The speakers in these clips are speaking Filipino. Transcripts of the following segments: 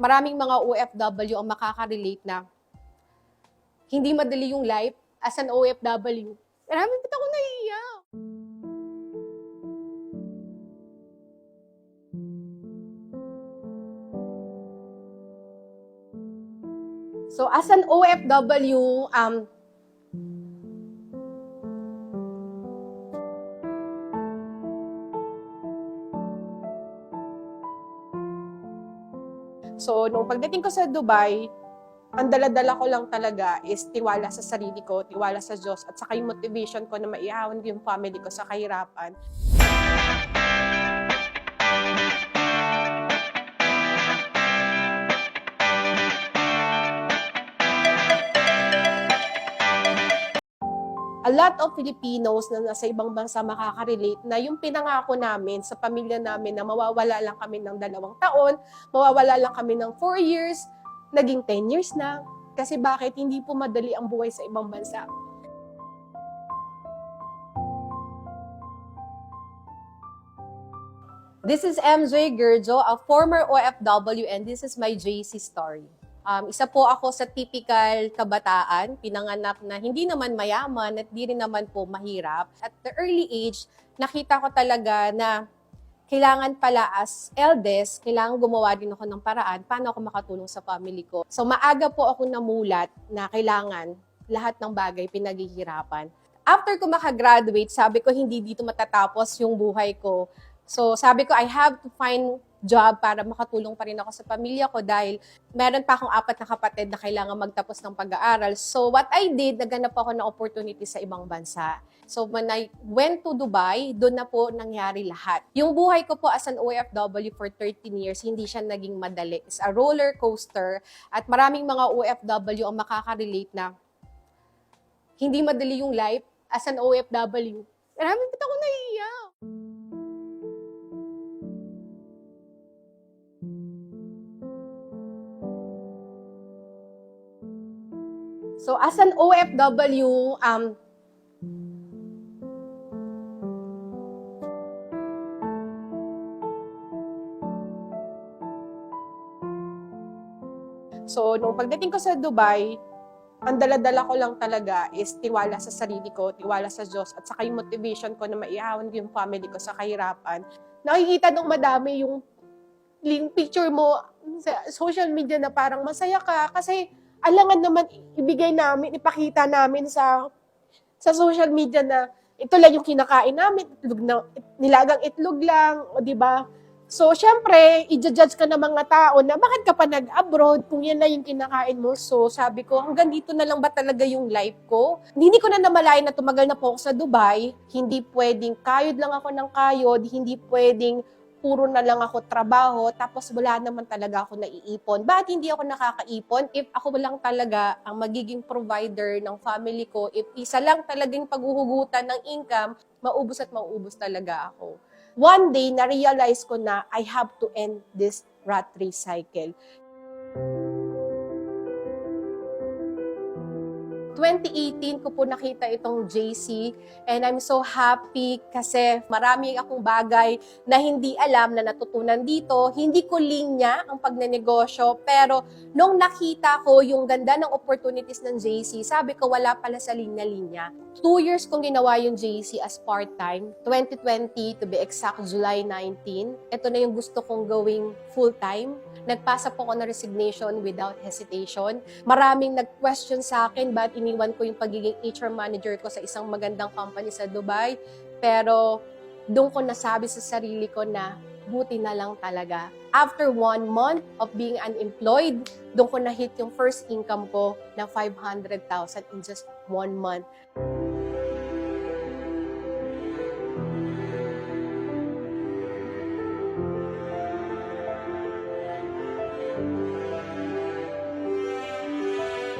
maraming mga OFW ang makaka-relate na hindi madali yung life as an OFW. Maraming ba't ako naiiyak? So as an OFW, so nung pagdating ko sa Dubai, ang dala-dala ko lang talaga is tiwala sa sarili ko, tiwala sa Diyos, at saka yung motivation ko na maihawan yung family ko sa kahirapan. A lot of Filipinos na nasa ibang bansa makaka-relate na yung pinangako namin sa pamilya namin na mawawala lang kami ng 2 taon, mawawala lang kami ng 4 years, naging 10 years na. Kasi bakit? Hindi po madali ang buhay sa ibang bansa. This is MJ Gerjo, a former OFW, and this is my JC story. Isa po ako sa typical kabataan, pinanganak na hindi naman mayaman at di rin naman po mahirap. At the early age, nakita ko talaga na kailangan pala as eldest, kailangan gumawa din ako ng paraan paano ako makatulong sa family ko. So maaga po ako namulat na kailangan lahat ng bagay pinaghihirapan. After ko makagraduate, sabi ko hindi dito matatapos yung buhay ko. So sabi ko I have to find job para makatulong pa rin ako sa pamilya ko dahil meron pa akong 4 na kapatid na kailangan magtapos ng pag-aaral. So what I did, naghanap ako ng opportunity sa ibang bansa. So when I went to Dubai, doon na po nangyari lahat. Yung buhay ko po as an OFW for 13 years, hindi siya naging madali. It's a roller coaster at maraming mga OFW ang makaka-relate na hindi madali yung life as an OFW. Maraming ba't ako naiiyak? So as an OFW, so nung pagdating ko sa Dubai, ang dala-dala ko lang talaga is tiwala sa sarili ko, tiwala sa Diyos, at saka yung motivation ko na maihawan yung family ko sa kahirapan. Nakikita nung madami yung picture mo sa social media na parang masaya ka kasi alangan naman ibigay namin, ipakita namin sa social media na ito lang yung kinakain namin, nilagang itlog lang, o di ba? So, syempre, i-judge ka ng mga tao na bakit ka pa nag-abroad kung yan lang yung kinakain mo. So, sabi ko, hanggang dito na lang ba talaga yung life ko? Hindi ko na namalayan na tumagal na po ako sa Dubai. Hindi pwedeng kayod lang ako ng kayod, hindi pwedeng puro na lang ako trabaho, tapos wala naman talaga ako naiipon. Bakit hindi ako nakakaipon? If ako lang talaga ang magiging provider ng family ko, if isa lang talagang paghuhugutan ng income, maubos at maubos talaga ako. One day, na-realize ko na I have to end this rat race cycle. 2018 ko po nakita itong JC and I'm so happy kasi marami akong bagay na hindi alam na natutunan dito. Hindi ko linya ang pagnenegosyo pero nung nakita ko yung ganda ng opportunities ng JC, sabi ko wala pala sa linya-linya. 2 years kong ginawa yung JC as part-time. 2020 to be exact, July 19. Ito na yung gusto kong gawing full-time. Nagpasa po ako ng resignation without hesitation. Maraming nag-question sa akin ba't iniwan ko yung pagiging HR manager ko sa isang magandang company sa Dubai. Pero doon ko nasabi sa sarili ko na buti na lang talaga. After 1 month of being unemployed, doon ko na-hit yung first income ko na 500,000 in just 1 month.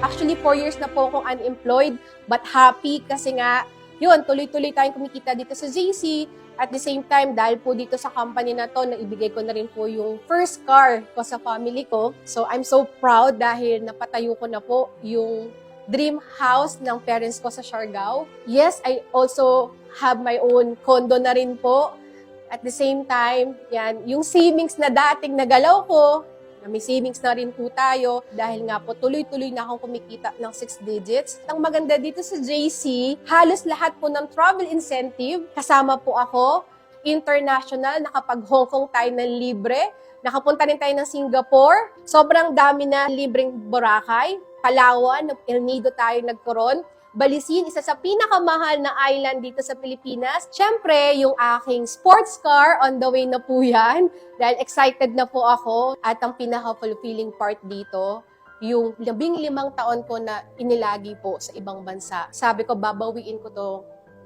Actually, 4 years na po akong unemployed, but happy kasi nga, yun, tuloy-tuloy tayong kumikita dito sa JC. At the same time, dahil po dito sa company na to, naibigay ko na rin po yung first car ko sa family ko. So, I'm so proud dahil napatayo ko na po yung dream house ng parents ko sa Siargao. Yes, I also have my own condo na rin po. At the same time, yan, yung savings na dating nagalaw ko, na may savings na rin po tayo dahil nga po tuloy-tuloy na akong kumikita ng 6 digits. Ang maganda dito sa JC, halos lahat po ng travel incentive, kasama po ako, international, nakapag-Hong Kong tayo ng libre, nakapunta rin tayo ng Singapore, sobrang dami na libreng Boracay, Palawan, El Nido tayo nagkaroon, Balisin, isa sa pinakamahal na island dito sa Pilipinas. Siyempre, yung aking sports car, on the way na po yan. Dahil excited na po ako. At ang pinaka-fulfilling part dito, yung 15 taon ko na inilagi po sa ibang bansa. Sabi ko, babawiin ko to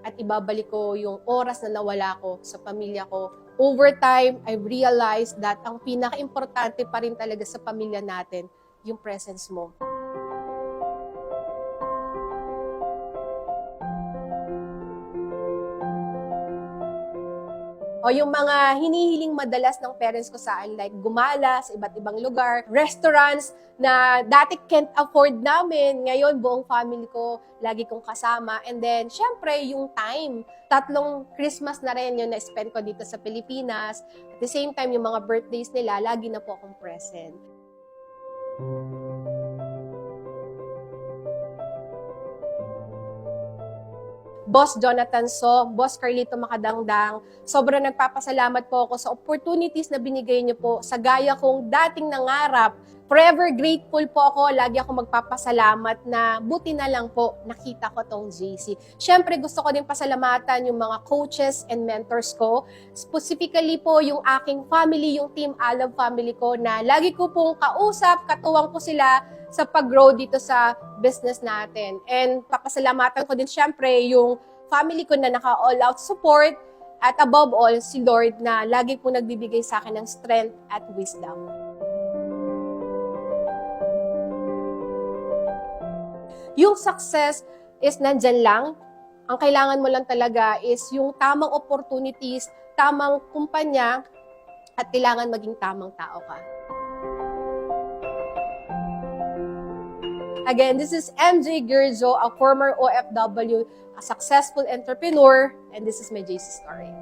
at ibabalik ko yung oras na nawala ko sa pamilya ko. Over time, I realized that ang pinaka-importante pa rin talaga sa pamilya natin, yung presence mo. O yung mga hinihiling madalas ng parents ko sa akin, like gumala sa iba't ibang lugar, restaurants na dati can't afford namin, ngayon buong family ko lagi kong kasama. And then, syempre, yung time. 3 Christmas na rin yun na-spend ko dito sa Pilipinas. At the same time, yung mga birthdays nila, lagi na po akong present. Boss Jonathan So, Boss Carlito Makadangdang, sobrang nagpapasalamat po ako sa opportunities na binigay niyo po sa gaya kong dating nangarap. Forever grateful po ako, lagi ako magpapasalamat na buti na lang po nakita ko tong JC. Siyempre gusto ko din pasalamatan yung mga coaches and mentors ko, specifically po yung aking family, yung Team Alab family ko na lagi ko pong kausap, katuwang ko sila sa pag-grow dito sa business natin. And papasalamatan ko din syempre yung family ko na naka-all-out support at above all, si Lord na lagi po nagbibigay sa akin ng strength at wisdom. Yung success is nandyan lang. Ang kailangan mo lang talaga is yung tamang opportunities, tamang kumpanya, at kailangan maging tamang tao ka. Again, this is MJ Girjo, a former OFW, a successful entrepreneur, and this is my JC story.